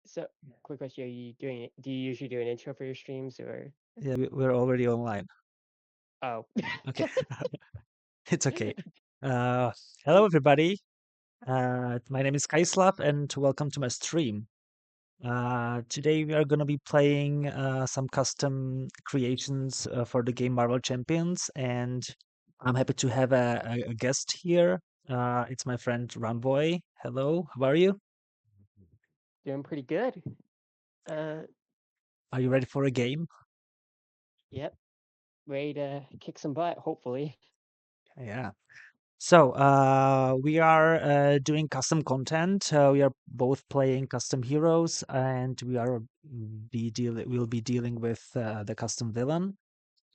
So, quick question: Are you doing it? Do you usually do an intro for your streams, or Yeah, we're already online. oh, Okay, it's okay. Uh, Hello, everybody. My name is Kaislav, and welcome to my stream. Today we are going to be playing some custom creations for the game Marvel Champions, and I'm happy to have a guest here. It's my friend Runboy. Hello, how are you? doing pretty good. Uh, Are you ready for a game? yep, ready to kick some butt, hopefully. Yeah. So we are doing custom content. We are both playing custom heroes, and we'll be dealing with the custom villain.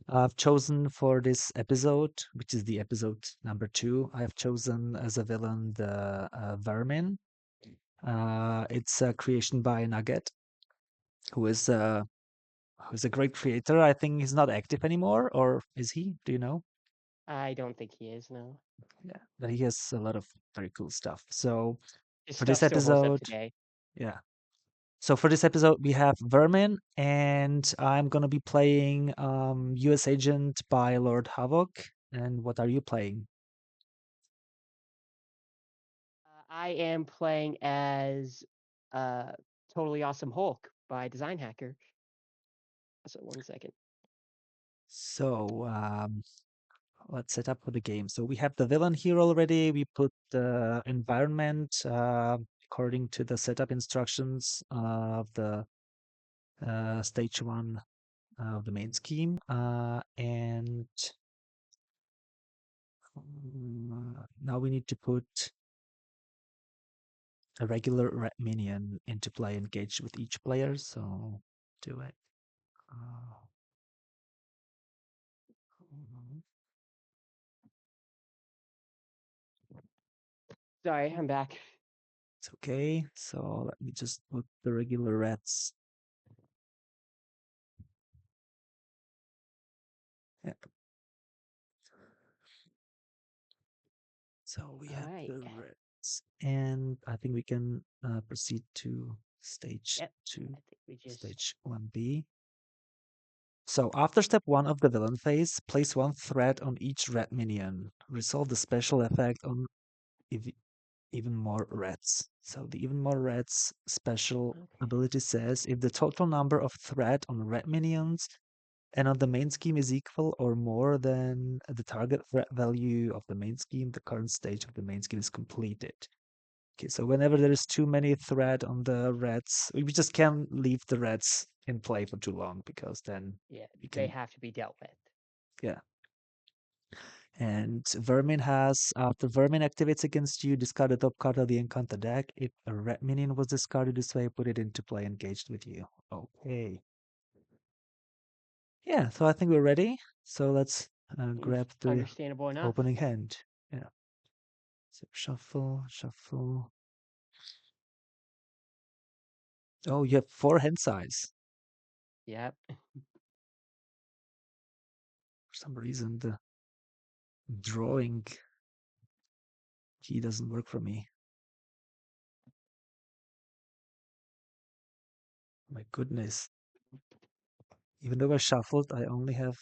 I've chosen for this episode, which is the episode number 2. I have chosen as a villain the Vermin. It's a creation by Nugget, who is who's a great creator. I think he's not active anymore, or is he? Do you know? I don't think he is. No, Yeah, but he has a lot of very cool stuff. So his for stuff this still holds up episode, today. yeah. So for this episode, we have Vermin, and I'm gonna be playing U.S. Agent by Lord Havok. And what are you playing? I am playing as uh, Totally Awesome Hulk by Designhacker. So 1 second. So let's set up for the game. So we have the villain here already. We put the environment according to the setup instructions of the stage 1 of the main scheme, and now we need to put a regular minion into play, engaged with each player. So do it. Uh, Sorry, I'm back. it's okay. So let me just put the regular rats. Yeah. So we All have right. the rats, and I think we can proceed to stage Yep. two, I think we just. stage 1B. So after step 1 of the villain phase, place 1 threat on each rat minion. Resolve the special effect on ev- even more rats. So the even more rats special Okay. ability says if the total number of threat on rat minions and on the main scheme is equal or more than the target threat value of the main scheme, the current stage of the main scheme is completed. Okay, so whenever there is too many threat on the rats, we just can't leave the rats in play for too long because then Yeah, we they can, have to be dealt with. yeah. And Vermin has, after Vermin activates against you, discard the top card of the encounter deck. If a red minion was discarded this way, put it into play engaged with you. Okay. Yeah, so I think we're ready. So let's Seems grab the understandable enough. opening hand. Yeah. So shuffle, shuffle. Oh, you have 4 hand size. Yep. For some reason, the drawing key doesn't work for me. My goodness. Even though I shuffled, I only have.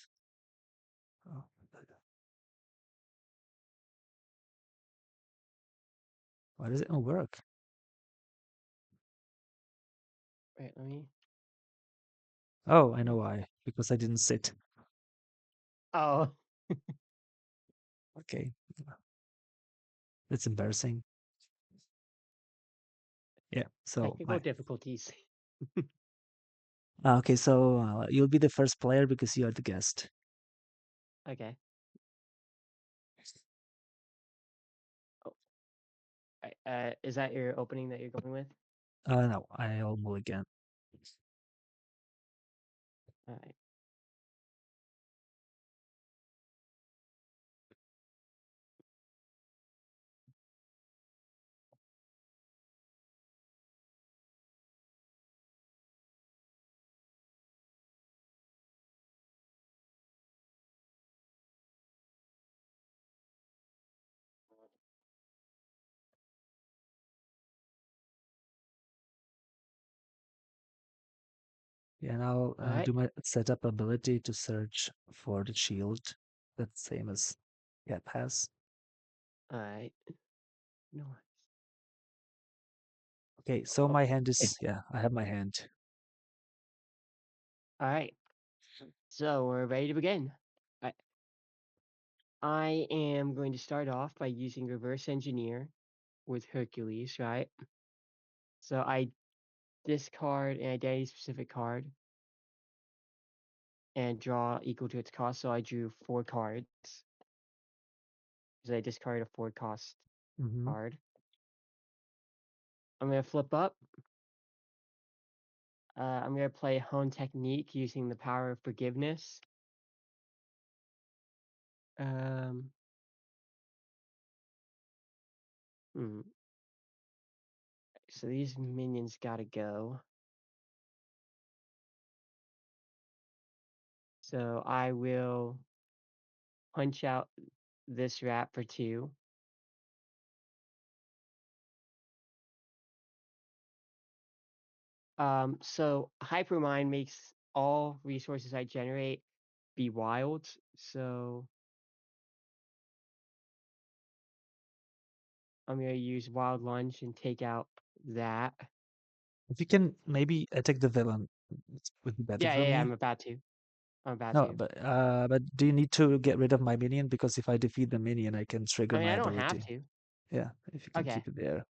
Oh, why does it not work? Right. Let me. Oh, I know why. Because I didn't sit. Oh, Okay. That's embarrassing. Yeah. So technical my. difficulties. Okay. So you'll be the first player because you are the guest. Okay. Oh, right. Is that your opening that you're going with? No, I'll mulligan. All right. Yeah, and I'll All right. do my setup ability to search for the shield. That's same as Gap has. All right. Nice. Okay, so Oh. my hand is, yeah, I have my hand. All right. So we're ready to begin. I, I am going to start off by using reverse engineer with Hercules, right? So I discard an identity specific card and draw equal to its cost. So I drew 4 cards. So I discarded a 4 cost Hmm. card. I'm gonna flip up. I'm gonna play Hone Technique using the power of forgiveness. Um, hmm. So these minions gotta go. So I will punch out this rat for 2. So Hypermind makes all resources I generate be wild. So I'm gonna use Wild Lunge and take out that. If you can maybe attack the villain, it would be better Yeah, for yeah, yeah, me. I'm about to. I'm about No, to. but do you need to get rid of my minion? Because if I defeat the minion, I can trigger I mean, my I don't have ability. to. Yeah, if you can Okay. keep it there.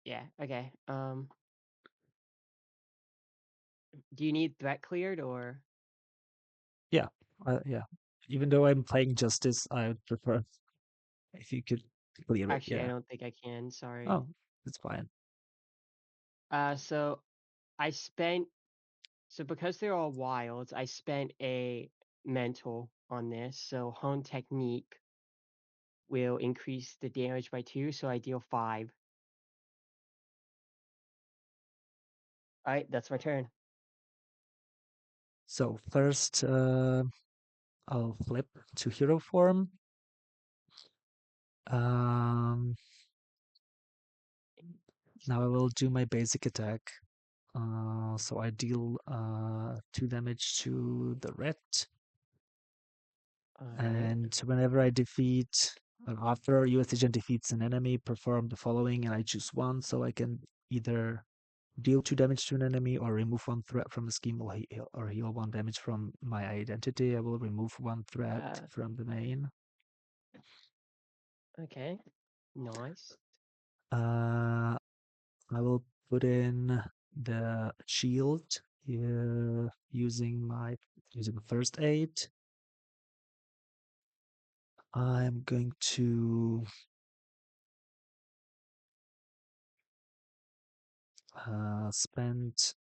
Yeah, okay. Do you need threat cleared or Yeah, yeah. Even though I'm playing Justice, I would prefer if you could clear it. actually I Yeah. don't think I can, sorry. Oh, it's fine. So I spent so because they're all wilds, I spent a mental on this. So Hone Technique will increase the damage by 2, so I deal 5. Alright, that's my turn. So first, I'll flip to hero form. Um, Now I will do my basic attack. So I deal 2 damage to the red, Alright. and whenever I defeat, after US agent defeats an enemy, perform the following, and I choose one, so I can either deal 2 damage to an enemy or remove 1 threat from the scheme or heal 1 damage from my identity. I will remove 1 threat Uh from the main. okay. Nice. Uh, I will put in the shield using first aid. I'm going to spend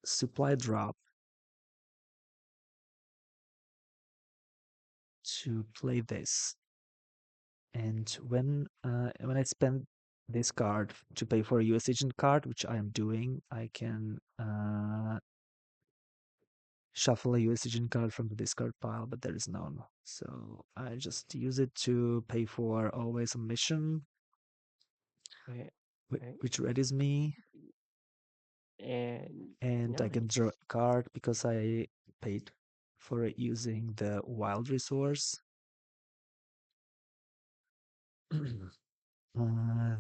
supply drop to play this. And when I spend this card to pay for a US agent card, which I am doing, I can shuffle a US agent card from the discard pile, but there is none. So I just use it to pay for always a mission, Right. Right. which readies me, And and I can draw nice. a card because I paid for it using the wild resource.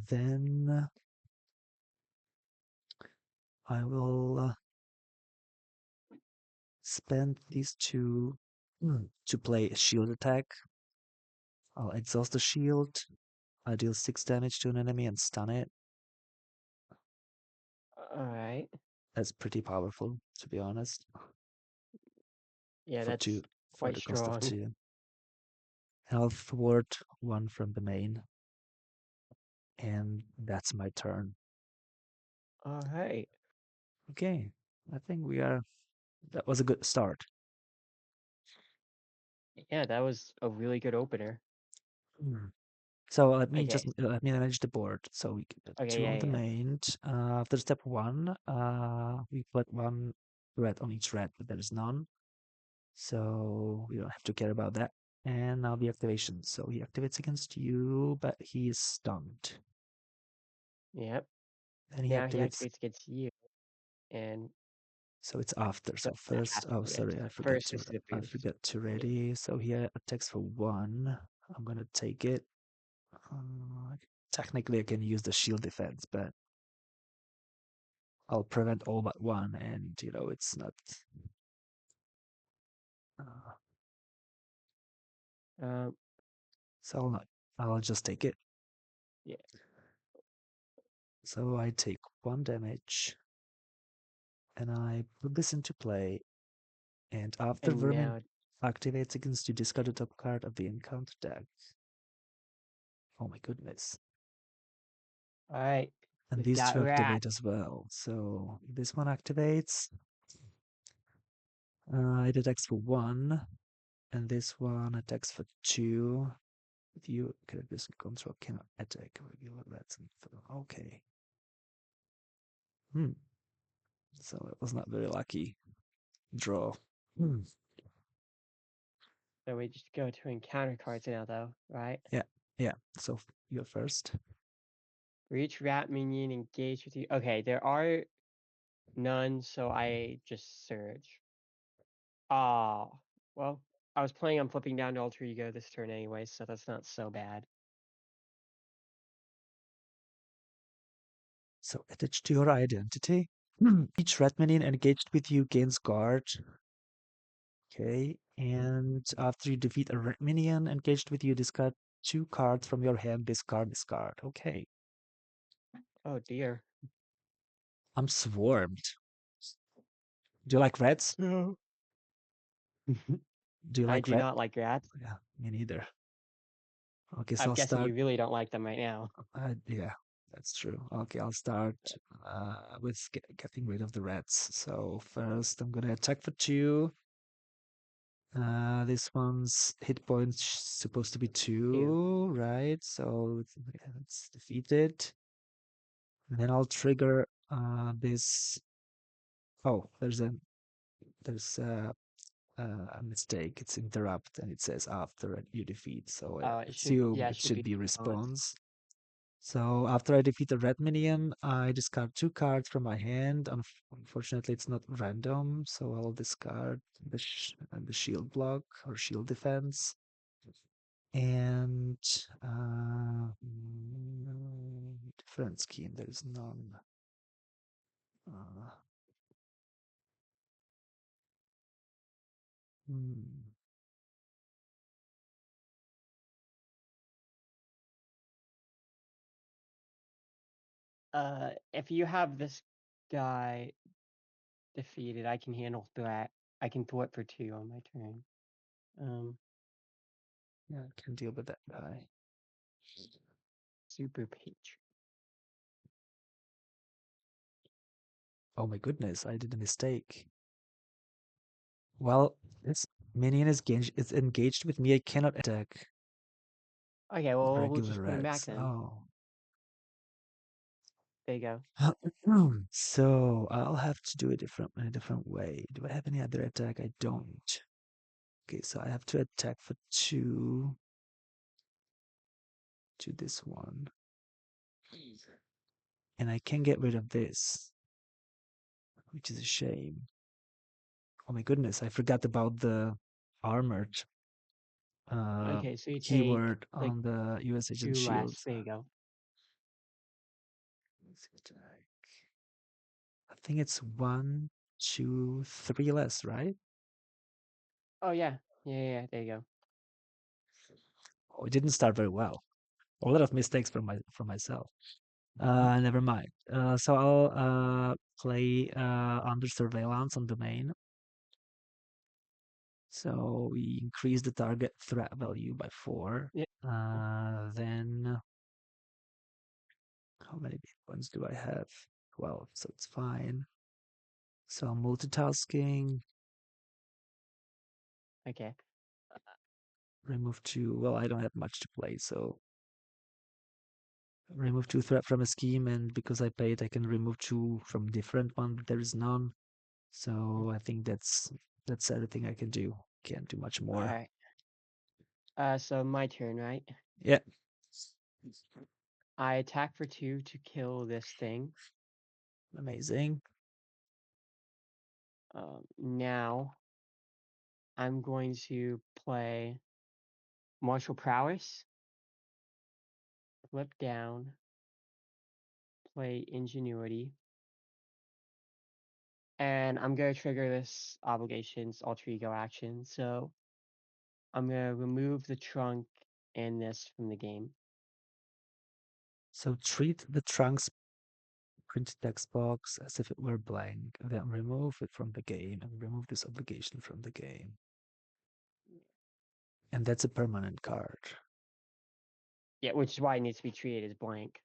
Then I will spend these 2 to play a shield attack. I'll exhaust the shield. I deal 6 damage to an enemy and stun it. Alright. That's pretty powerful, to be honest, Yeah, for that's 2 for quite the cost of strong. 2. And I'll thwart 1 from the main, and that's my turn. Alright. Okay, I think that was a good start. Yeah, that was a really good opener. Mm. So Okay. let me manage the board. So we get Okay, 2 yeah, on the yeah. main. After step 1, we put 1 red on each red, but there is none. So we don't have to care about that. And now the activation. So he activates against you, but he is stunned. Yep. Then he Now he activates. activates against you, and So it's after. so So that has first, to oh be it. sorry, First is the I boost. forgot to Yeah. ready. So he attacks for one. I'm gonna take it. Uh, Technically, I can use the shield defense, but I'll prevent all but one, and it's not. Uh, Um, so I'll not. I'll just take it. yeah. So I take one damage, and I put this into play. And after And Vermin now, activates against you, discard the top card of the encounter deck. Oh my goodness. all right, And we've these got two rat. activate as well. So this one activates. It attacks for one, and this one attacks for two. If you character's control cannot attack regular rats. Okay. Hmm. So it was not very lucky draw. Hmm. So we just go to encounter cards now, though, right? Yeah. Yeah. So you're first. For each rat minion engaged with you. Okay, there are none, so I just surge. Ah, well, I was planning on flipping down to alter ego this turn anyway, so that's not so bad. So attached to your identity. Each rat minion engaged with you gains guard. Okay. And after you defeat a rat minion engaged with you, discard two cards from your hand. Discard this card. Okay. Oh dear. I'm swarmed. Do you like rats? No. Do you I like do rat? not like rats. Yeah, me neither. Okay, so I'm I'll guessing start. you really don't like them right now. Yeah, that's true. Okay, I'll start with getting rid of the rats. So first, I'm gonna attack for two. This one's hit points supposed to be Ew. two, right? So it's defeated. And then I'll trigger this. Oh, there's a mistake. It's interrupt, and it says after you defeat. So I It should, assume yeah, it it should be should be response. response. So after I defeat a red minion, I discard two cards from my hand. Unfortunately, it's not random, so I'll discard the shield block or shield defense. And different scheme. There's none. Uh, hmm. If you have this guy defeated, I can handle threat. I can thwart for two on my turn. Um, Yeah, I can deal with that guy. super page. Oh my goodness, I did a mistake. Well, this minion is engaged with me. I cannot attack Okay, well, we'll regular just put him back rats. then. Oh. There you go. So I'll have to do it in a different way. Do I have any other attack? I don't. Okay, so I have to attack for two to this one. And I can get rid of this, which is a shame. Oh my goodness, I forgot about the armored Okay, so you take keyword like on the US Agent two less. shields. There you go. I think it's one, two, three less, right? Oh yeah, yeah. There you go. Oh, it didn't start very well. A lot of mistakes from myself. Never mind. So I'll play under surveillance on domain. So we increase the target threat value by 4. Yeah. Then how many ones do I have? 12, so it's fine. So I'm multitasking, Okay. remove 2. Well, I don't have much to play, so remove 2 threat from a scheme, and because I paid, I can remove 2 from different one, but there is none. So I think that's everything I can do. Can't do much All more. right. So my turn, right? Yeah. I attack for two to kill this thing. Amazing. Now I'm going to play martial prowess, flip down, play ingenuity, and I'm gonna trigger this obligations alter ego action. So I'm gonna remove the trunk and this from the game. So treat the trunk's printed text box as if it were blank, then remove it from the game and remove this obligation from the game. And that's a permanent card. Yeah, which is why it needs to be treated as blank.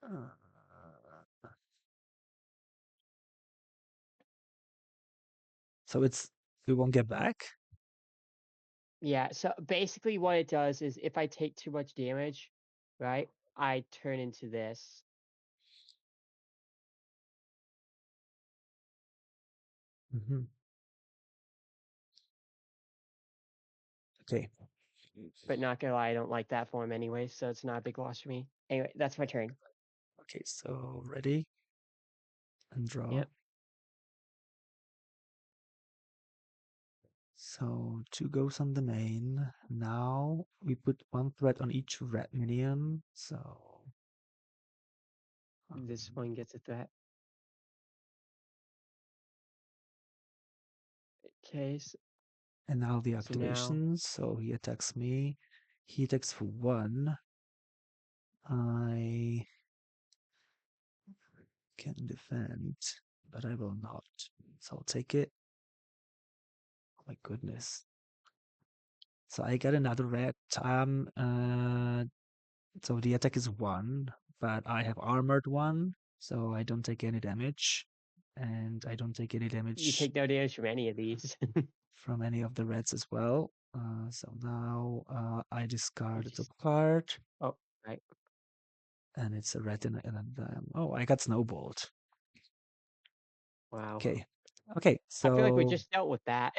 Uh, so we won't get back? Yeah, so basically what it does is if I take too much damage, right, I turn into this. Hmm. Okay. But not gonna lie, I don't like that form anyway, so it's not a big loss for me. Anyway, that's my turn. Okay, so ready and draw. Yep. So two goes on the main. Now we put one threat on each red minion. So um, This one gets a threat. Okay, and now the so now activations. So he attacks me. He attacks for one. I can defend, but I will not. So I'll take it. Oh my goodness. So I get another red. So the attack is one, but I have armored one, so I don't take any damage. And I don't take any you damage take no damage from any of these. from any of the reds as well. So now I You discard the top just card, oh right. and it's a red oh, I got snowballed. Wow. Okay, okay. I feel like we So just dealt with that.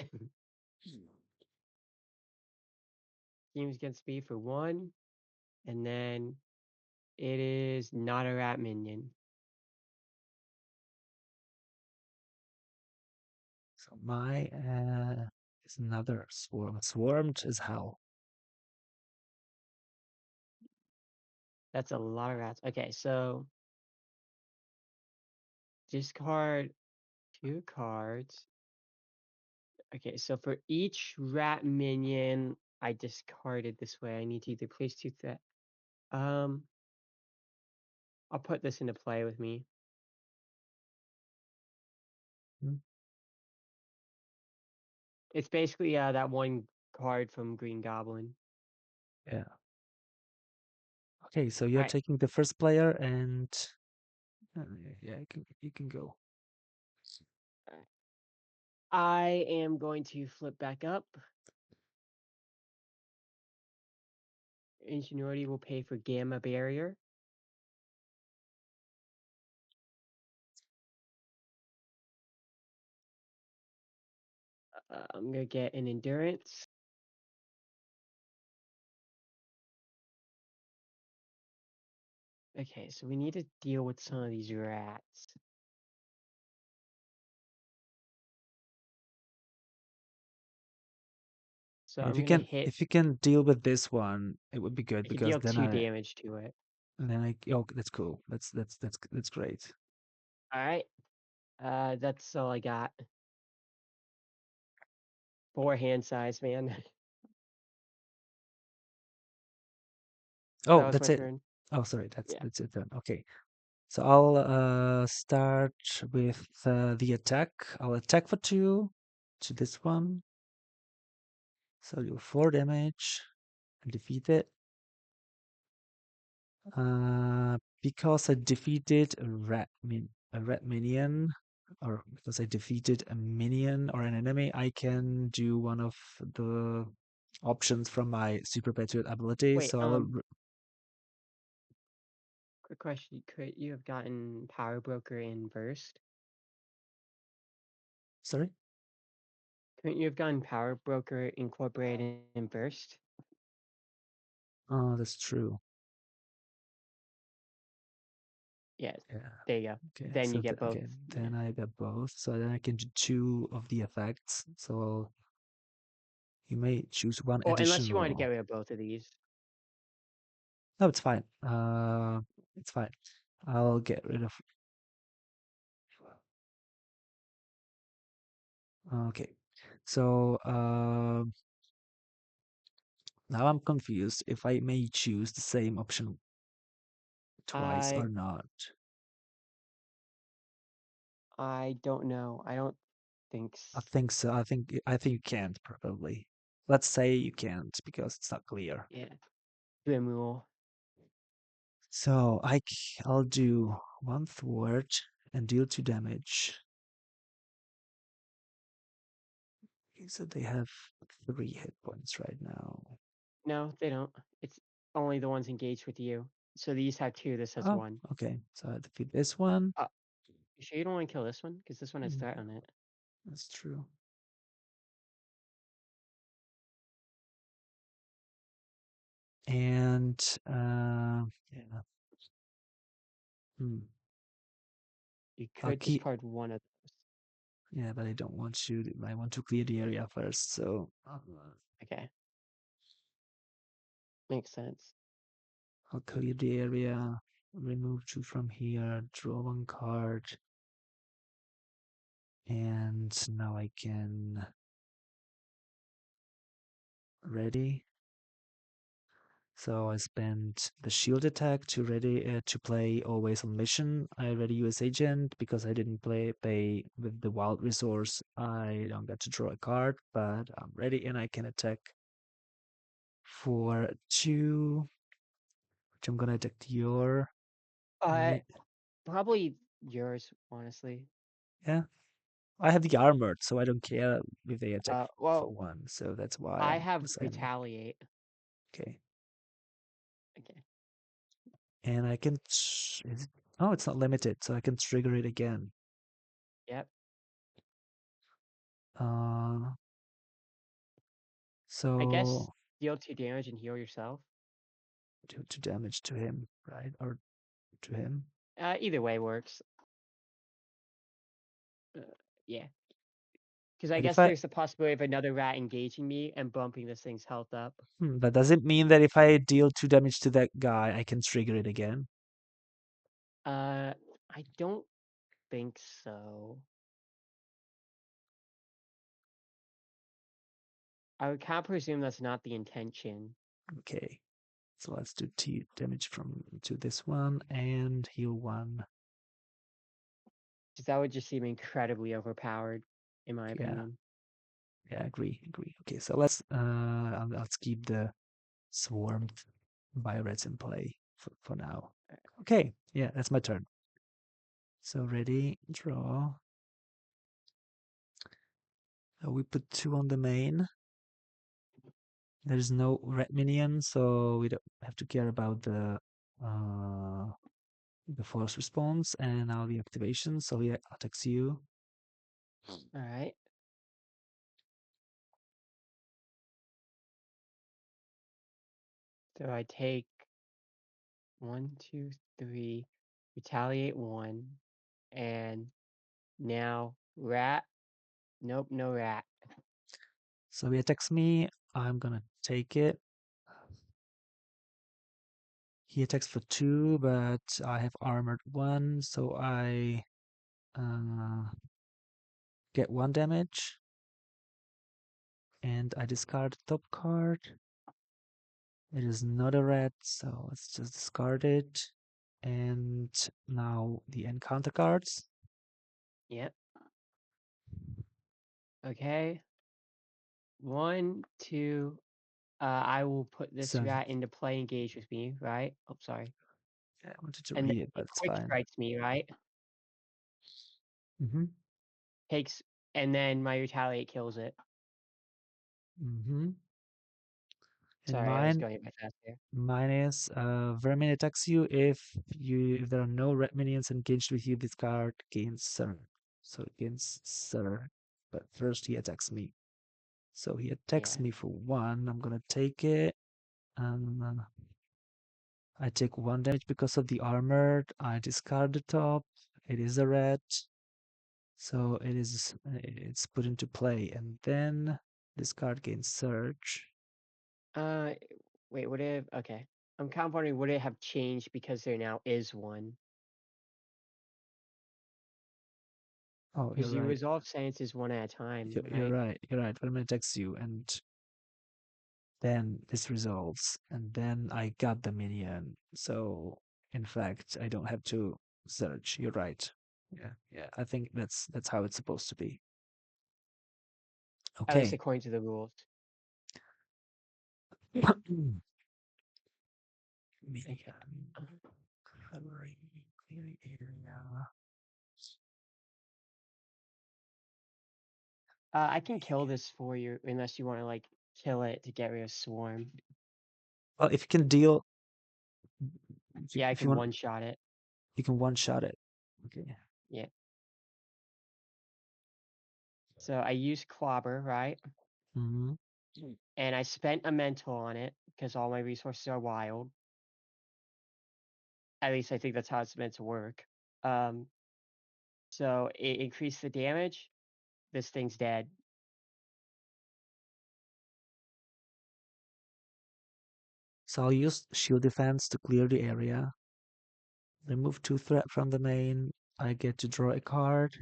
Teams against me for one, and then it is not a rat minion. so my is another swarm. Swarmed as hell. That's a lot of rats. Okay, so discard two cards. Okay, so for each rat minion I discarded this way, I need to either place two threat. Um, I'll put this into play with me. Hmm. It's basically that one card from Green Goblin. Yeah. Okay, so All you're right, taking the first player, and yeah, you can go. I am going to flip back up. Ingenuity will pay for Gamma Barrier. I'm gonna get an Endurance. Okay, so we need to deal with some of these rats. So Yeah, I'm gonna hit. if you can deal with this one, it would be good I can because deal two damage to it. oh, that's cool. That's great. All right, that's all I got. Four hand size, man. That Oh, was my that's it. turn. Oh, sorry, Yeah. that's it then. Okay, so I'll start with the attack. I'll attack for two to this one. So do 4 damage and defeat it. Because I defeated a red minion, or because I defeated a minion or an enemy, I can do one of the options from my Super Patriot ability. Wait. So Quick question: could you have gotten Power Broker in burst? sorry. Couldn't you have gotten Power Broker incorporated in burst? Oh, that's true. Yes. Yeah. There you go. Okay. Then you So get both. okay, Yeah. then I got both. So then I can do two of the effects. So you may choose one Or unless you want to get additional. rid of both of these. No, it's fine. It's fine. I'll get rid of. Okay. So now I'm confused if I may choose the same option twice or I not. I don't know. I don't think I think so. I think you can't probably. Let's say you can't because it's not clear. yeah. Swim rule. So I'll do one thwart and deal 2 damage. Okay, so they have 3 hit points right now. No, they don't. It's only the ones engaged with you. So these have two, this has Oh, one. okay. So I defeat this one. You sure you don't want to kill this one? Because this one has Mm, threat on it. that's true. And yeah. Hmm. You I'll could keep. discard one of those. Yeah, but I don't want to. I want to clear the area first. So Okay. Makes sense. I'll clear the area. Remove 2 from here. Draw 1 card. And now I can ready. So I spent the shield attack to ready to play always on mission. I ready US agent because I didn't pay with the wild resource. I don't get to draw a card, but I'm ready and I can attack for 2, which I'm gonna attack your Uh, enemy. probably yours, honestly. Yeah, I have the armored, so I don't care if they attack for Well, 1. So that's why I I'm have deciding. retaliate. Okay, Okay. and I can. Oh, it's not limited, so I can trigger it again. Yep. Uh, I guess so deal 2 damage and heal yourself. do 2 damage to him, right? Or to him. Either way works. Uh, yeah. Because I But if guess I, there's the possibility of another rat engaging me and bumping this thing's health up. but does it mean that if I deal 2 damage to that guy, I can trigger it again? Uh, I don't think so. I would kind of presume that's not the intention. Okay. So let's do damage from to this one and heal 1. Because that would just seem incredibly overpowered, in my Yeah, opinion. yeah, agree. Okay, so let's keep the swarmed bioreds in play for now. Okay, yeah, that's my turn. So ready, draw. We put 2 on the main. There is no red minion, so we don't have to care about the force response and now the activation. So he attacks you. All right. So I take 1, 2, 3, retaliate 1, and now rat. Nope, no rat. So he attacks me. I'm gonna take it. He attacks for 2, but I have armored 1, so I uh, get 1 damage. And I discard the top card. It is not a red, so let's just discard it. And now the encounter cards. Yep. Okay. 1, 2. I will put this So rat into play. Engage with me, right? Oh, sorry. yeah, I wanted to And read then it, it but it's quick fine. strikes me, right? Mm-hmm. Takes, and then my retaliate kills it. Mm-hmm. And Sorry, I was going a bit fast there. mine is Vermin attacks you if there are no red minions engaged with you. This card gains Sir. So it gains Sir. But first he attacks me. So he attacks Yeah. me for 1. I'm gonna take it. And I take 1 damage because of the armor. I discard the top. It is a red, so it's put into play, and then this card gains surge. Uh, wait, would it have, okay. I'm kind of wondering, would it have changed because there now is one? Oh, you're Because you right. resolve sentences one at a time, You're right? right. You're right. Vermin attacks you, and then this resolves, and then I got the minion. So in fact, I don't have to search. You're right. Yeah, yeah. I think that's how it's supposed to be. At least Okay. according to the rules. Okay. Minion covering clearing area. I can kill this for you unless you want to like kill it to get rid of swarm. Well, if you can deal, Yeah, I if you can want, one shot it. you can one shot it. Okay. Yeah. So I use clobber, right? Hmm. And I spent a mental on it because all my resources are wild. At least I think that's how it's meant to work. Um, so it increased the damage. This thing's dead. So I'll use shield defense to clear the area. Remove 2 threat from the main. I get to draw a card.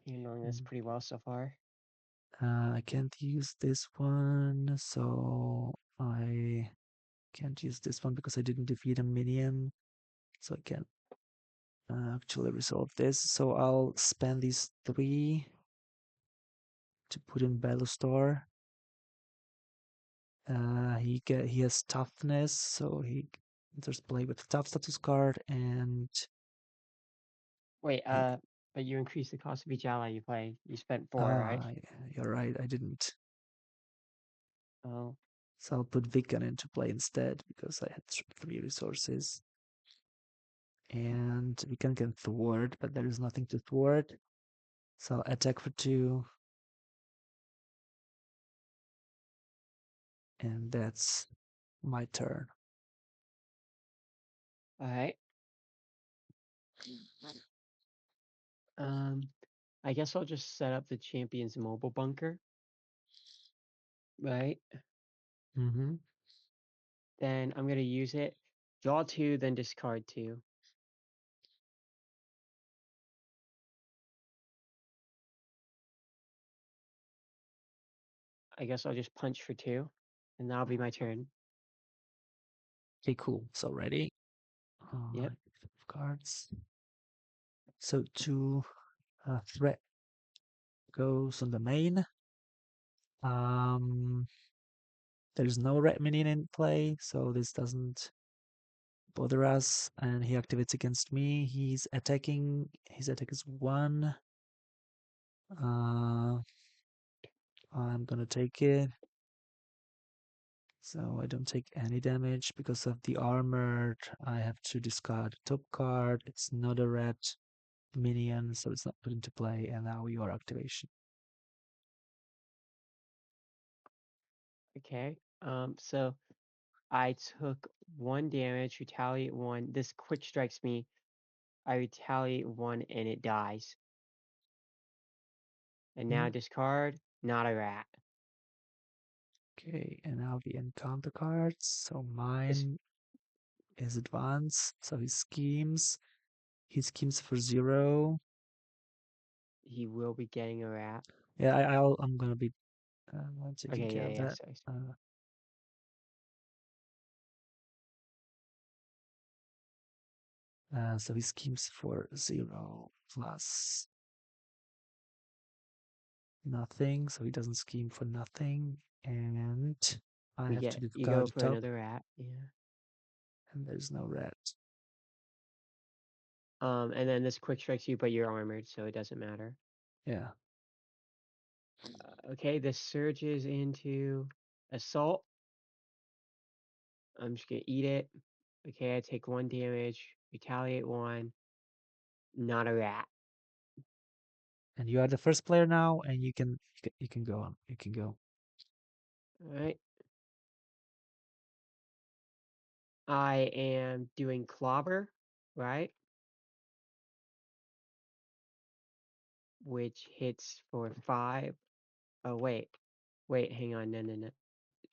Handling this pretty well so far. I can't use this one, so I can't use this one because I didn't defeat a minion. So I can't actually resolve this. So I'll spend these 3 to put in Battlestar. He has toughness, so he enters play with tough status card, and Wait, he, but you increase the cost of each ally you play. You spent four, right? ah, you're right, I didn't. Oh, So I'll put Vikan into play instead because I had 3 resources. And Vikan can thwart, but there is nothing to thwart. So I'll attack for 2, and that's my turn. all right. Um, I guess I'll just set up the champion's mobile bunker, right? Mm-hmm. Then I'm gonna use it. Draw two, then discard two. I guess I'll just punch for two, and that'll be my turn. Okay, cool. So ready? Yep. 5 cards. So 2 threat goes on the main. Um, there's no red minion in play, so this doesn't bother us. And he activates against me. He's attacking. His attack is 1. Uh, I'm gonna take it. So I don't take any damage because of the armored. I have to discard a top card. It's not a red minion, so it's not put into play. And now your activation. Okay. So I took one damage, retaliate one. This quick strikes me. I retaliate one, and it dies. And now Hmm. discard, not a rat. Okay, and now the encounter cards. So This mine is advanced. So he schemes. He schemes for 0. he will be getting a rat. Yeah, I'm gonna be taking Okay, care yeah, of yeah, that. sorry. So he schemes for 0 plus nothing. So he doesn't scheme for nothing. And I have to You go discard the for top, another rat, yeah. and there's no red. And then this quick strikes you, but you're armored, so it doesn't matter. Yeah. Okay, this surges into assault. I'm just gonna eat it. Okay, I take one damage, retaliate one, not a rat. And you are the first player now, and you can go on. You can go. Alright. I am doing clobber, right? Which hits for 5. Oh, wait. Wait, hang on. No, no, no.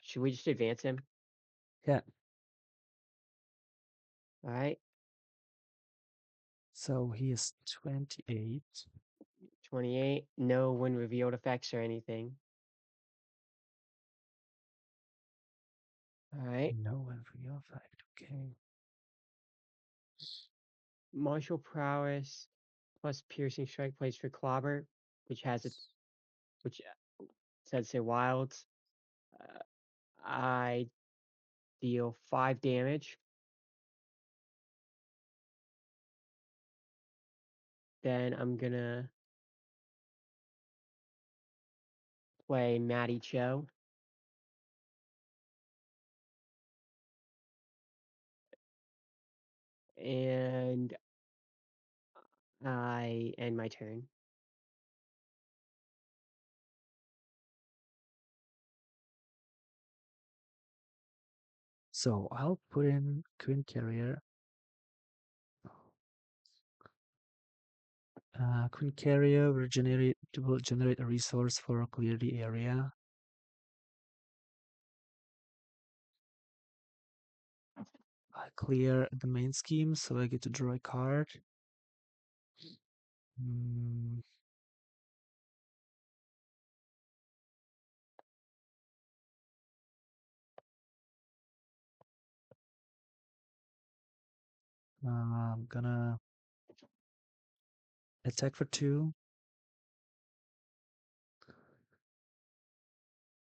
Should we just advance him? Yeah. Alright. So he is 28. 28. No when revealed effects or anything. Alright. No one for your effect. Okay. Martial prowess plus piercing strike plays for clobber, which has a which says say wilds. Uh, I deal 5 damage. Then I'm gonna play Matty Cho, and I end my turn. So I'll put in Queen Carrier. Queen Carrier will generate a resource for clear the area. I clear the main scheme, so I get to draw a card. Mm, I'm gonna attack for 2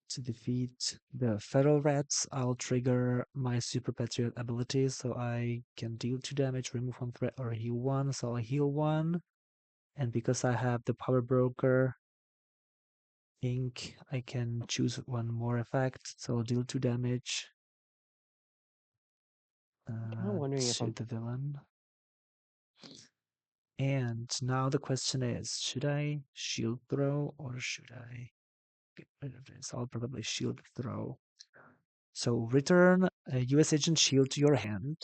to defeat the Feral Rats. I'll trigger my Super Patriot ability, so I can deal 2 damage, remove 1 threat, or heal 1. So I'll heal 1. And because I have the Power Broker ink, I can choose 1 more effect. So I'll deal 2 damage Kind of wondering if to I'm the villain. And now the question is, should I shield throw or should I get rid of this? I'll probably shield throw. So return a US agent shield to your hand.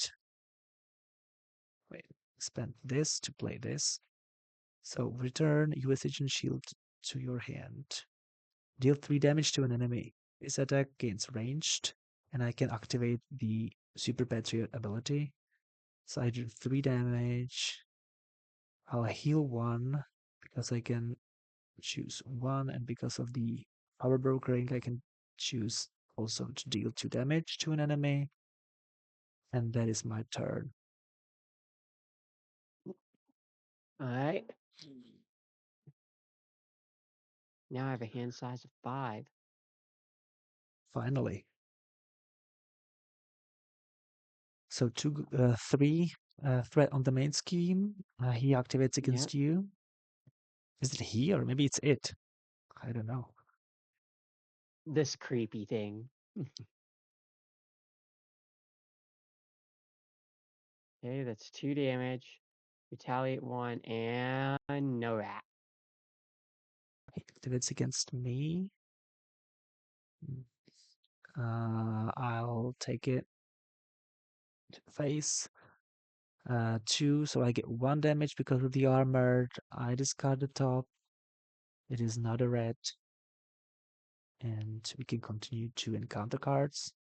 Wait, spend this to play this. So return US agent shield to your hand. Deal 3 damage to an enemy. This attack gains ranged, and I can activate the Super Patriot ability. So I do 3 damage. I'll heal 1 because I can choose 1, and because of the power brokering, I can choose also to deal 2 damage to an enemy. And that is my turn. alright. Now I have a hand size of 5. Finally. So 3 threat on the main scheme. He activates Yep. against you. Is it he or maybe it's it? I don't know. This creepy thing. Okay, that's 2 damage. Retaliate 1 and no rat. He activates against me. I'll take it to the face. 2, so I get 1 damage because of the armor. I discard the top. It is not a red. And we can continue to encounter cards.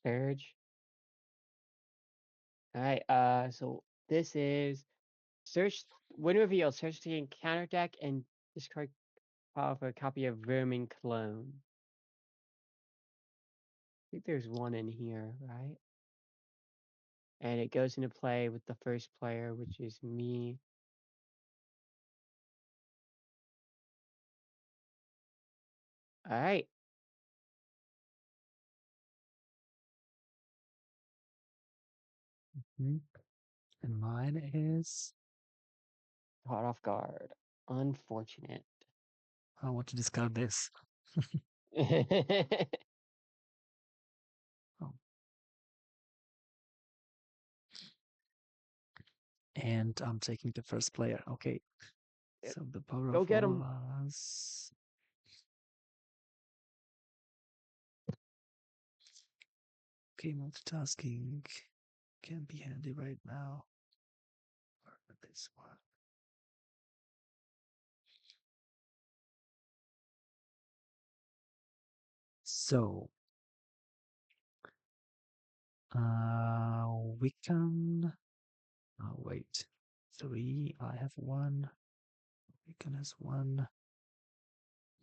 Surge. Alright, so this is search when revealed, search the encounter deck and discard file for a copy of Vermin clone. I think there's one in here, right? And it goes into play with the first player, which is me. Alright, Mhm. And mine is. caught off guard. Unfortunate. I want to discard this. Oh. And I'm taking the first player. Okay. So the power Go of get him. was Okay, multitasking can be handy right now. Or this one. So, uh, we can. Oh, wait. Three. I have one. Weekend has one.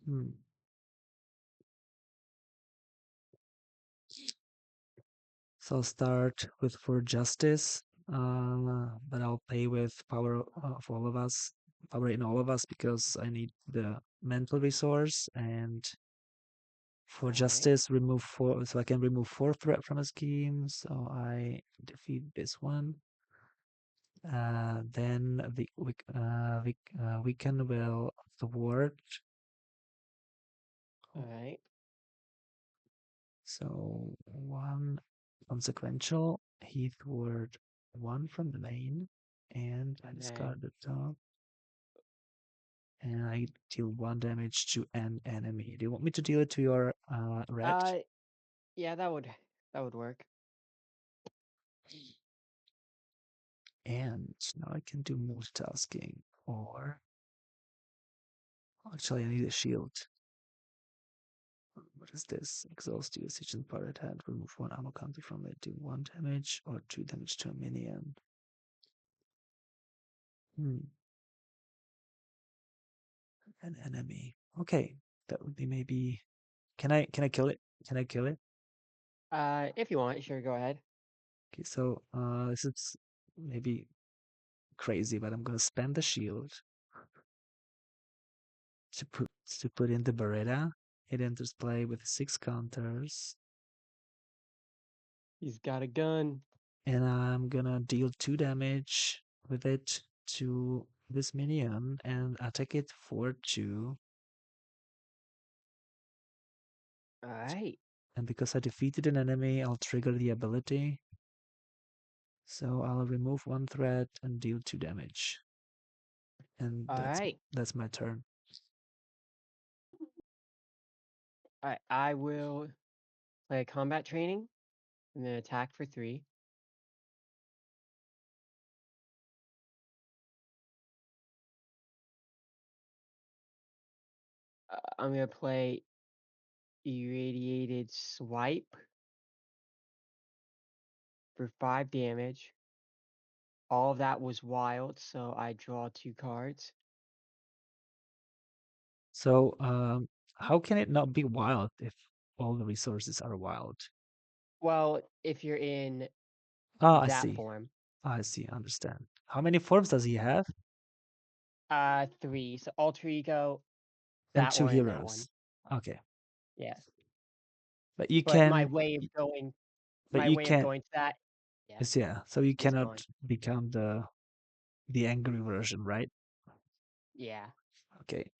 Hmm. So I'll start with for justice, but I'll play with power of all of us, power in all of us, because I need the mental resource. And for All right. justice, remove four, so I can remove four threat from a scheme. So I defeat this one. Then weaken will thwart. All right. So one consequential, he thwart one from the main, and I And discard then, the top, and I deal one damage to an enemy. Do you want me to deal it to your red? uh, yeah, that would work. And now I can do multitasking. Or actually, I need a shield. What is this? Exhaust usage and power at hand. Remove one ammo counter from it. Do one damage or two damage to a minion. Hmm. An enemy. Okay, that would be maybe. Can I kill it? Can I kill it? If you want, sure, go ahead. Okay, so this is maybe crazy, but I'm gonna spend the shield to put in the Beretta. It enters play with six counters, He's got a gun. and I'm gonna deal two damage with it to this minion and attack it for two. All right. And because I defeated an enemy, I'll trigger the ability. So I'll remove one threat and deal two damage. And All right. that's my turn. All right. I will play combat training and then attack for 3. I'm gonna play irradiated swipe for 5 damage. All of that was wild, so I draw 2 cards. So how can it not be wild if all the resources are wild? Well, if you're in Oh, I that see. form, I see. Understand. How many forms does he have? 3. So alter ego, And that two one, and that one. heroes. Okay. Yeah. But you But my can way of going, but my you way of can going to that, yeah, yes, yeah. So you is cannot gone. become the angry version, right? Yeah. Okay.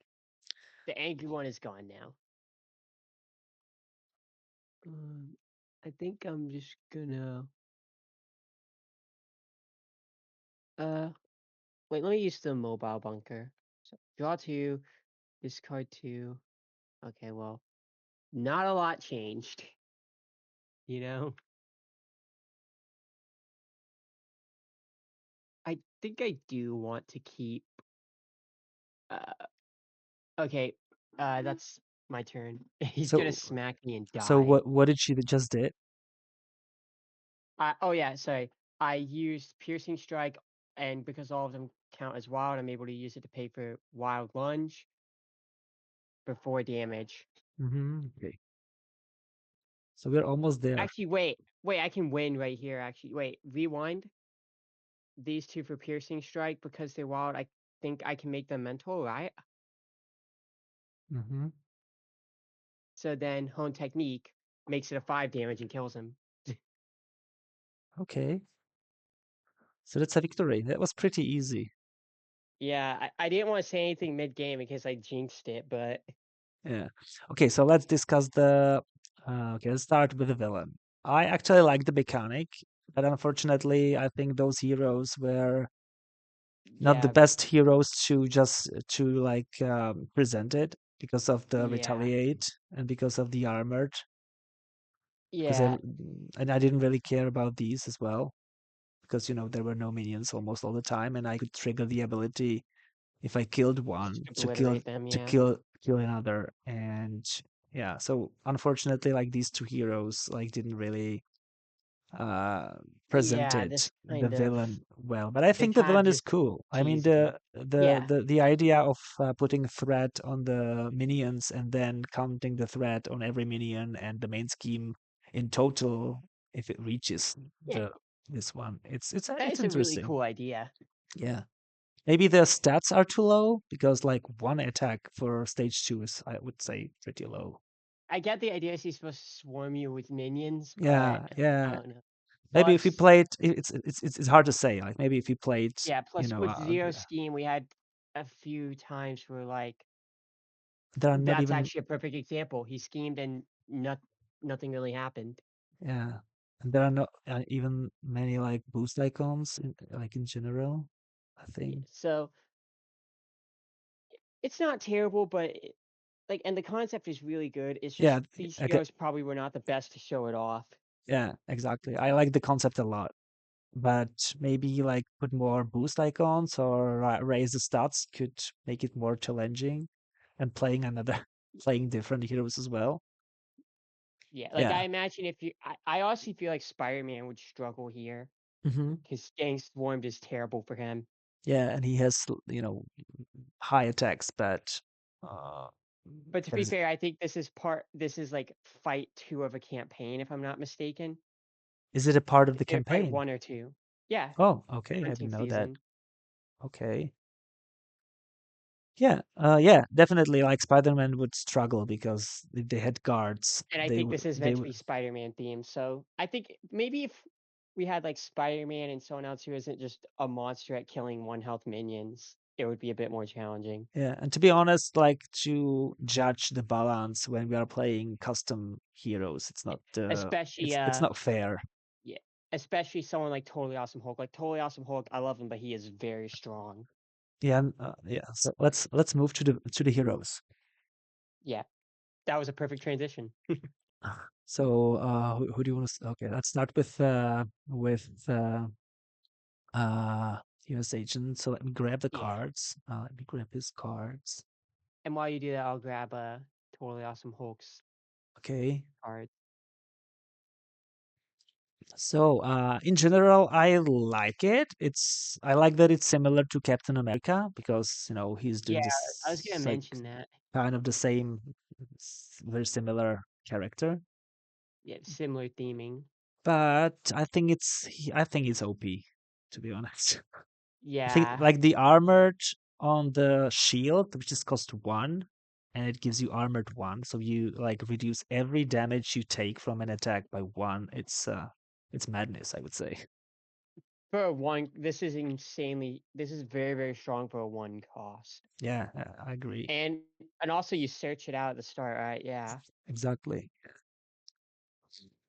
The angry one is gone now. Um, I think I'm just gonna uh wait, let me use the mobile bunker. So draw 2, discard 2. Okay, well, not a lot changed, you know? I think I do want to keep uh okay, that's my turn. He's gonna So smack me and so die. what did she just did? Oh yeah, sorry. I used piercing strike, and because all of them count as wild, I'm able to use it to pay for wild lunge for 4 damage. Okay. So we're almost there. Actually, wait, I can win right here. Actually, wait, rewind. These 2 for piercing strike because they're wild. I think I can make them mental, right? hmm So then hone technique makes it a 5 damage and kills him. Okay. So that's a victory. That was pretty easy. Yeah, I didn't want to say anything mid game in case I jinxed it, but Yeah. Okay, so let's discuss the. Okay, let's start with the villain. I actually like the mechanic, but unfortunately, I think those heroes were not the yeah, best heroes to just to like present it because of the yeah. retaliate and because of the armored. because Yeah, and I didn't really care about these as well because there were no minions almost all the time, and I could trigger the ability if I killed just one obliterate them. to Yeah, kill another, and yeah. So unfortunately, like these two heroes, like didn't really uh yeah. presented This the kind of villain well, but I they think the kind of villain is just cool. I mean, teased it. Yeah, the idea of putting threat on the minions and then counting the threat on every minion and the main scheme in total if it reaches yeah. the this one, That it's is a really interesting. cool idea. Yeah, maybe the stats are too low because like one attack for stage 2 is, I would say, pretty low. I get the idea she's supposed to swarm you with minions, but Yeah, I yeah. don't know. Maybe if you Plus, played, it's hard to say. Like maybe if you played, yeah, plus with Zero Scheme, we had a few times where like there are not that's even, actually a perfect example. He schemed and nothing really happened. yeah, and there are not even many like boost icons like in general, I Yeah, think. so it's not terrible, but like, and the concept is really good. It's Yeah, just these I get, heroes probably were not the best to show it off. yeah, exactly. I like the concept a lot, but maybe like put more boost icons or raise the stats could make it more challenging, and playing another playing different heroes as well. Yeah, like Yeah. I imagine if I honestly feel like Spider-Man would struggle here Hmm. because getting swarmed is terrible for him. Yeah, and he has high attacks, but uh, But to that be is, fair, I think this is like fight 2 of a campaign, if I'm not mistaken. is it a part of the It's either fight campaign? 1 or 2. Yeah, Oh, okay, I hunting didn't know that. season. Okay. Yeah, yeah, definitely. Like Spider-Man would struggle because if they had guards, And I think this is meant to be Spider-Man themed. So I think maybe if we had like Spider-Man and someone else who isn't just a monster at killing 1 health minions, it would be a bit more challenging. yeah. And to be honest, like to judge the balance when we are playing custom heroes, Yeah. Especially it's not fair. yeah, especially someone like Totally Awesome Hulk. Like Totally Awesome Hulk, I love him, but he is very strong. Yeah, yeah. So let's move to the heroes. Yeah, that was a perfect transition. So who do you want to? Okay, let's start with uh US agent. So let me grab the Yeah. cards. Let me grab his cards. And while you do that, I'll grab Totally Awesome Hulk's Okay. card. So in general, I like it. I like that it's similar to Captain America because he's Yeah, doing I was gonna this like mention that. kind of the same, very similar character. Yeah, similar theming. But I think it's OP, to be honest. I think Yeah, like the armored on the shield, which is cost 1, and it gives you armored 1, so you like reduce every damage you take from an attack by 1. It's madness, I would say. for a 1, this is insanely this is very, very strong for a 1 cost. Yeah, I agree. And and also you search it out at the start, right? Yeah. Exactly.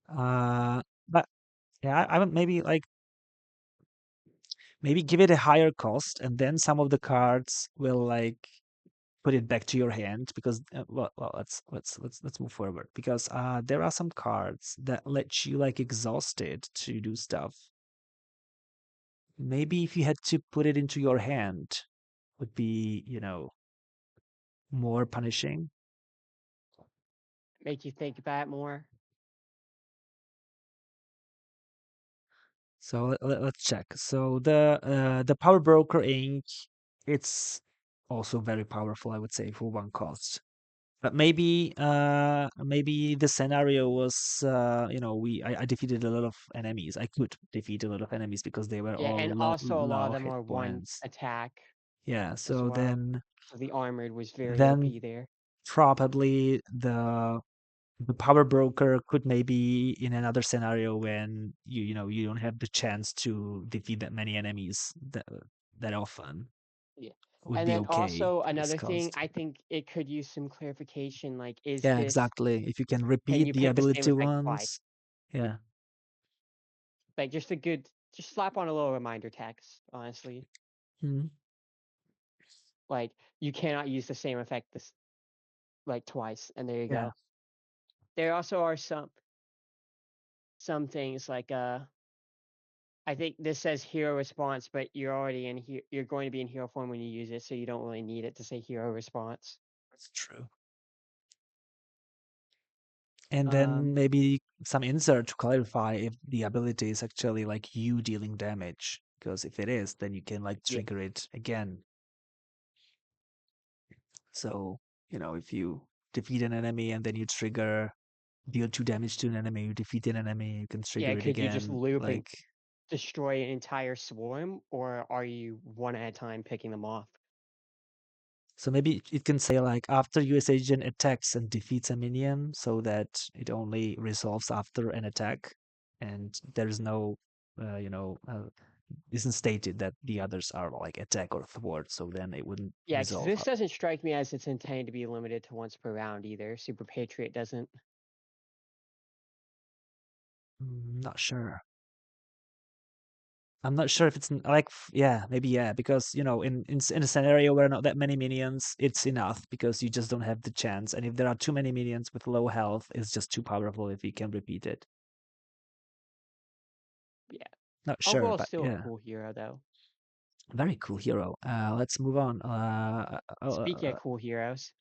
But yeah, I would maybe give it a higher cost, and then some of the cards will like put it back to your hand because well, let's move forward because there are some cards that let you like exhaust it to do stuff. Maybe if you had to put it into your hand would be more punishing. Make you think about it more. So let's check. So the Power Broker ink, it's also very powerful, I would say, for 1 cost. But maybe the scenario was I defeated a lot of enemies. I could defeat a lot of enemies because they were Yeah, all and also a lot of low them hit are 1 points. attack Yeah, as so well. So the armored was very then OP there. probably the power broker could maybe in another scenario when you don't have the chance to defeat that many enemies that often Yeah. would And be then okay also for this another thing, cost. I think it could use some clarification, like, is Yeah, this exactly. If you can can repeat you the pick the same ability effect twice? once, yeah. Like, just slap on a little reminder text, honestly. Mhm. Like, you cannot use the same effect like, twice, and there you Yeah. go. There also are some. some things like I think this says hero response, but you're already in here. You're going to be in hero form when you use it, so you don't really need it to say hero response. That's true. And then Um, maybe some insert to clarify if the ability is actually like you dealing damage. Because if it is, then you can like yeah, trigger it again. So, if you defeat an enemy and then you trigger deal 2 damage to an enemy, you defeat an enemy, you can yeah. trigger it Could you just again. loop and Like, destroy an entire swarm, or are you one at a time picking them off? so maybe it can say like after US agent attacks and defeats a minion, so that it only resolves after an attack, and there's no, isn't stated that the others are like attack or thwart, so then it wouldn't Yeah, because resolve. this doesn't strike me as it's intended to be limited to once per round either. Super Patriot doesn't. Not sure. I'm not sure if it's like yeah, maybe yeah, because in a scenario where not that many minions, it's enough because you just don't have the chance. And if there are too many minions with low health, it's just too powerful if you can repeat it. Yeah. Not sure, Overall, but still a yeah, cool hero though. very cool hero. Let's move on. Speaking of cool heroes,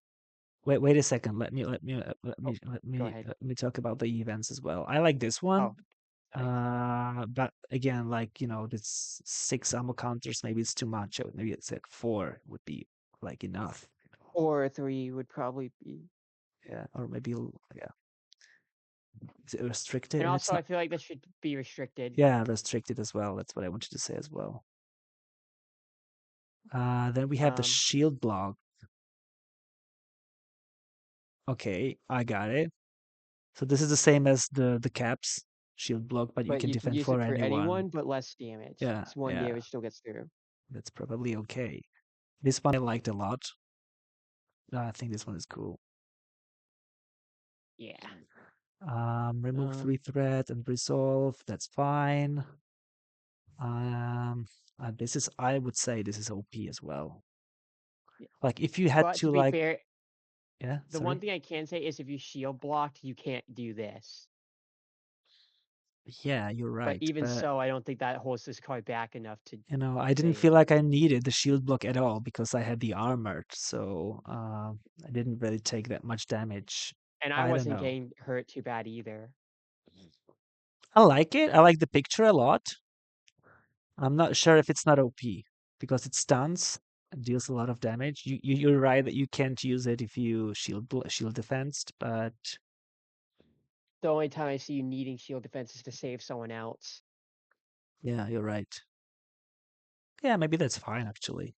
Wait a second. Let oh, me let go me ahead. let me talk about the events as well. I like this one. Oh, sorry. But again, like this 6 ammo counters, maybe it's too much. Maybe it's like 4 would be like enough. Or three would probably be. Yeah, or maybe yeah. Is it restricted? And And it's also, not. I feel like this should be restricted. Yeah, restricted as well. That's what I wanted to say as well. Then we have the Um, shield block. Okay, I got it. So this is the same as the caps shield block, but you but can you can defend use it for for anyone. anyone, but less damage. Yeah, It's one yeah, damage still gets through. that's probably okay. This one I liked a lot. I think this one is cool. Yeah. Remove Um, 3 threat and resolve. That's fine. Um, this is I would say this is OP as well. yeah. Like if you had But to to be like, fair, yeah, the one sorry. thing I can say is if you shield blocked, you can't do this. Yeah, you're But right. even But so, I don't think that holds this card back enough to I didn't say feel it. like I needed the shield block at all because I had the armored, so I didn't really take that much damage. And I I don't wasn't know. getting hurt too bad either. I like it. I like the picture a lot. I'm not sure if it's not OP because it stuns and deals a lot of damage. You're right that you can't use it if you shield defensed, but The only time I see you needing shield defense is to save someone else. yeah, you're right. Yeah, maybe that's fine actually.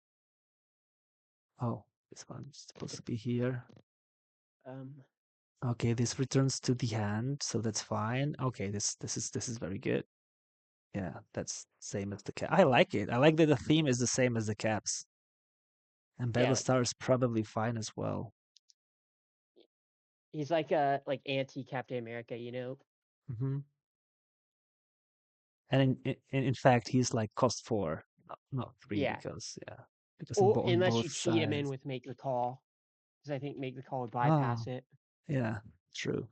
Oh, this one's supposed to be here. Um, Okay, this returns to the hand, so that's fine. Okay, this is very good. Yeah, that's same as the cap. I like it. I like that the theme is the same as the caps. And yeah, Battlestar is probably fine as well. he's like a like anti Captain America, you know? hmm And in fact, he's like cost 4, not 3, Yeah. because yeah, because Or on unless both you cheat him in sides. with make the call, because I think make the call would bypass Oh, it. yeah, true.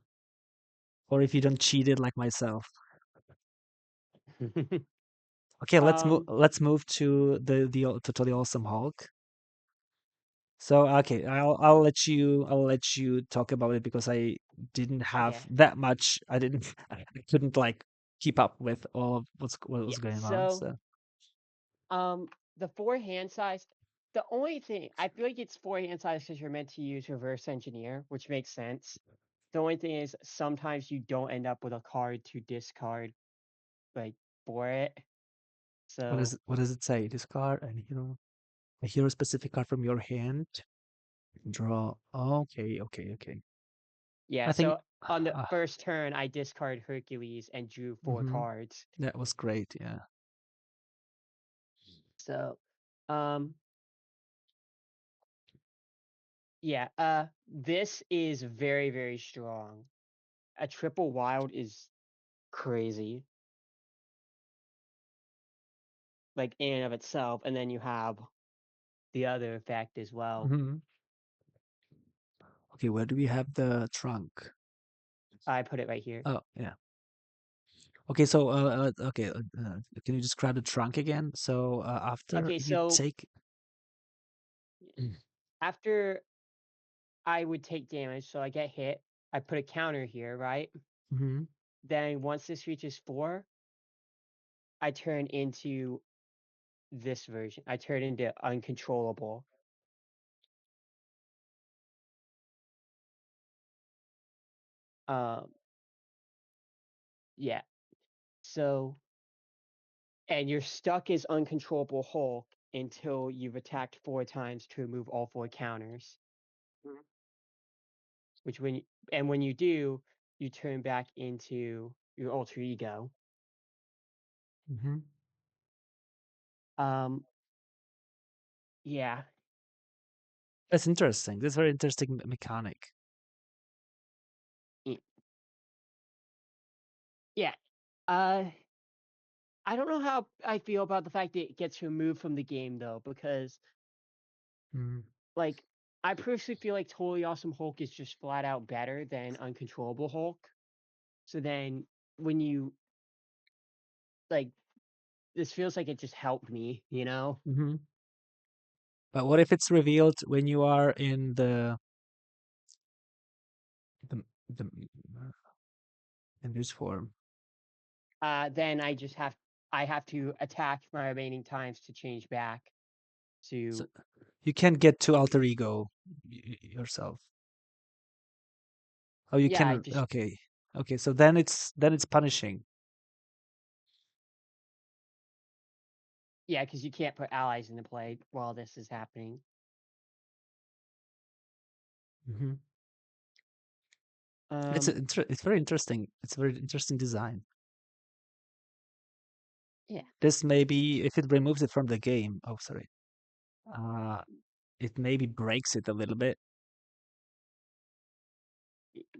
Or if you don't cheat it like myself. Okay, um, let's move to to the awesome Hulk. So okay, I'll let you talk about it because I didn't have okay. that much. I didn't I couldn't like keep up with all of what Yeah. was going on. So, So the four hand size, the only thing I feel like it's four hand size because you're meant to use reverse engineer, which makes sense. The only thing is sometimes you don't end up with a card to discard like for it. So what does it say? Discard and a hero specific card from your hand. Draw. Okay, okay, okay. yeah, I think so on the first turn I discard Hercules and drew four mhm, cards. that was great. Yeah. So um yeah, this is very, very strong. A triple wild is crazy, like in and of itself, and then you have the other effect as well. hmm Okay, where do we have the trunk? I put it right here. Oh, yeah. Okay, so okay, can you describe the trunk again? So after Okay, you so take. after I would take damage, so I get hit, I put a counter here, right? Mm-hmm. Then once this reaches 4, I turn into this version. I turn into uncontrollable. Um, yeah. So, and you're stuck as uncontrollable Hulk until you've attacked 4 times to remove all 4 counters. Which when you do, you turn back into your alter ego. Mm-hmm. Um, yeah. That's interesting. That's very interesting mechanic. y- Yeah. Uh, I don't know how I feel about the fact that it gets removed from the game though, because Mm-hmm. like I personally feel like Totally Awesome Hulk is just flat out better than Uncontrollable Hulk. So then when you like this feels like it just helped me, you know? Mm-hmm. But what if it's revealed when you are in the in this form? Then I have to attack my remaining times to change back So to you can't get to alter ego yourself. Oh, you yeah, I can. just Okay, okay. So then it's punishing. yeah, because you can't put allies into play while this is happening. Hmm. It's Um, it's very interesting. It's a very interesting design. yeah, This maybe if it removes it from the game. Oh, sorry. Uh, it maybe breaks it a little bit.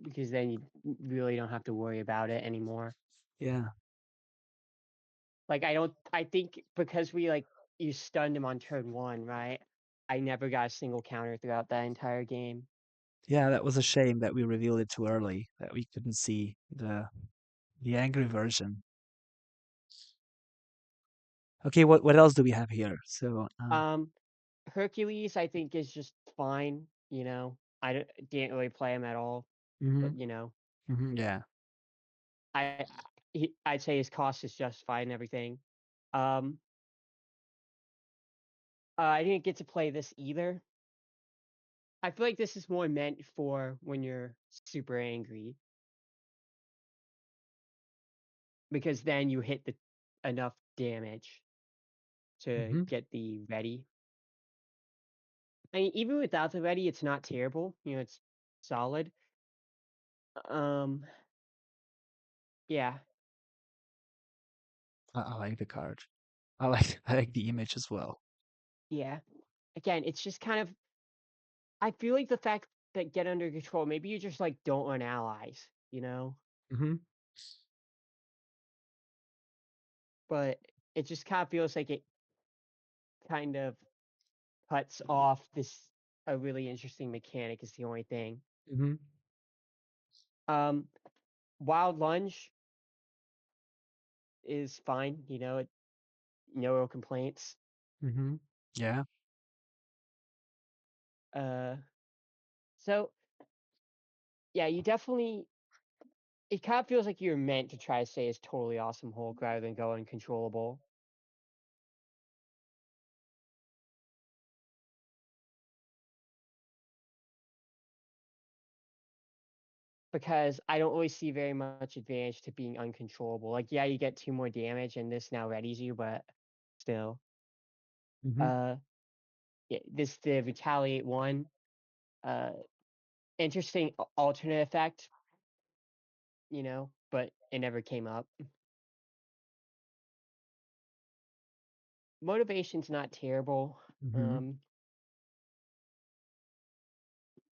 because then you really don't have to worry about it anymore. Yeah, Like I think because we like you stunned him on turn 1, right? I never got a single counter throughout that entire game. yeah. That was a shame that we revealed it too early. That we couldn't see the angry version. Okay, what else do we have here? So, Um, Hercules I think is just fine, you know. Didn't really play him at all, hmm but you know, yeah. I I'd say his cost is justified and everything. Um, I didn't get to play this either. I feel like this is more meant for when you're super angry because then you hit the enough damage to hmm get the ready. I mean, even without the ready, it's not terrible. You know, it's solid. Um, yeah, I like the card. I like I like the image as well. yeah. Again, it's just kind of. I feel like the fact that get under control. Maybe you just like don't run allies, you know. Hmm. But it just kind of feels like it kind of cuts off this a really interesting mechanic. Is the only thing. Hmm. Um, Wild Lunge is fine. You know, no real complaints. Hmm. Yeah. Uh, so yeah, you definitely. It kind of feels like you're meant to try to stay as totally awesome Hulk rather than go uncontrollable. Because I don't really see very much advantage to being uncontrollable. Like, yeah, you get 2 more damage, and this now readies you, but still. Hmm. Uh, yeah, this the retaliate one. Uh, Interesting alternate effect, you know, but it never came up. Motivation's not terrible. Hmm. Um,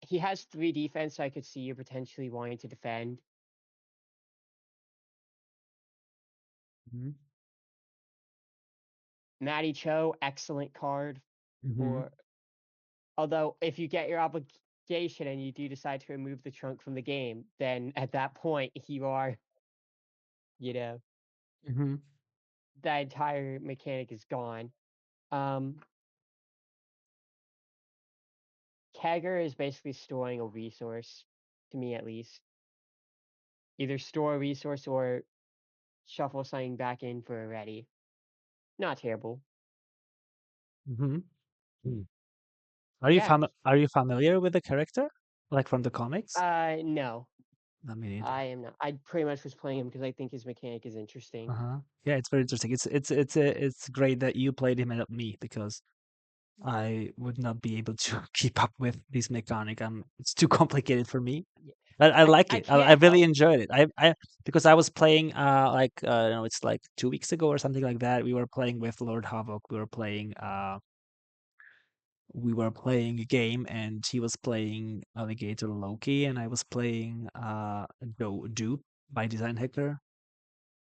he has 3 defense, so I could see you potentially wanting to defend. Hmm. Matty Cho, excellent card Hmm. for. Although, if you get your obligation and you do decide to remove the trunk from the game, then at that point you are, you know. Hmm. that entire mechanic is gone. Um, Kegger is basically storing a resource, to me at least. Either store a resource or shuffle something back in for a ready. Not terrible. Hmm. Yeah. Are you familiar with the character, like from the comics? No, Not me neither. I am not. I pretty much was playing him because I think his mechanic is interesting. Uh-huh. Yeah, it's very interesting. It's great that you played him and not me because I would not be able to keep up with this mechanic. It's too complicated for me. Yeah. But I like I it. I can't really help. enjoyed it. I because I was playing it's like 2 weeks ago or something like that. We were playing with Lord Havok. We were playing a game and he was playing Alligator Loki and I was playing Dupe by Designhacker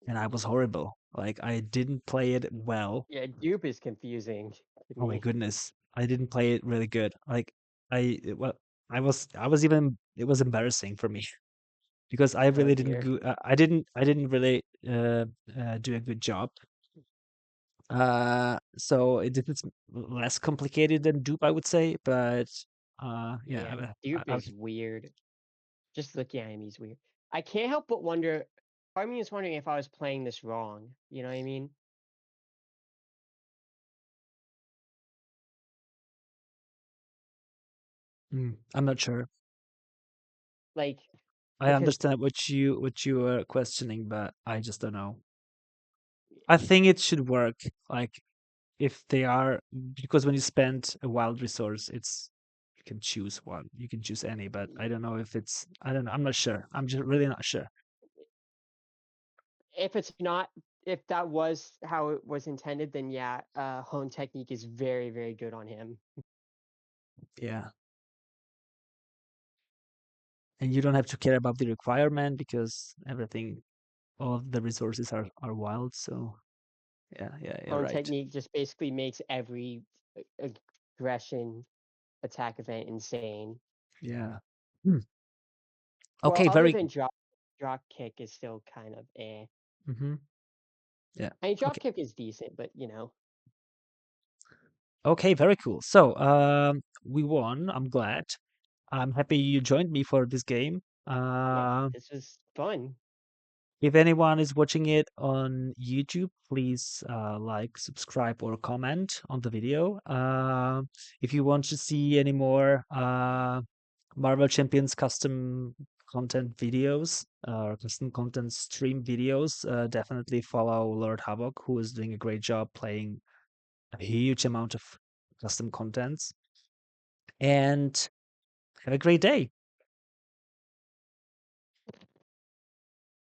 and I was horrible. Like I didn't play it well. Yeah, dupe is confusing to Oh my me. goodness. I didn't play it really good. Like well I was even it was embarrassing for me because I Oh really didn't dear. I didn't really do a good job. So it's less complicated than Dupe I would say, but Yeah, yeah, dupe is weird. Just looking at him, he's weird. I can't help but wonder. Part of me is wondering if I was playing this wrong. You know what I mean? I'm not sure. Like I because understand what you are questioning, but I just don't know. I think it should work. Like if they are because when you spend a wild resource, it's you can choose one. You can choose any, but I don't know if it's I don't know. I'm not sure. I'm just really not sure. if it's not, if that was how it was intended, then yeah, hone technique is very, very good on him. Yeah. And you don't have to care about the requirement because everything all of the resources are wild. So yeah, you're Hone right. technique just basically makes every aggression attack event insane. Yeah. Hmm. Well, Okay, other very than drop kick is still kind of eh. hmm yeah. I mean, drop Okay. kick is decent, but you know, Okay, very cool. So, we won. I'm glad. I'm happy you joined me for this game. yeah, Uh, this was fun. if anyone is watching it on YouTube, please like, subscribe, or comment on the video. If you want to see any more Marvel Champions custom content videos or custom content stream videos, definitely follow Lord Havok, who is doing a great job playing a huge amount of custom contents. And have a great day.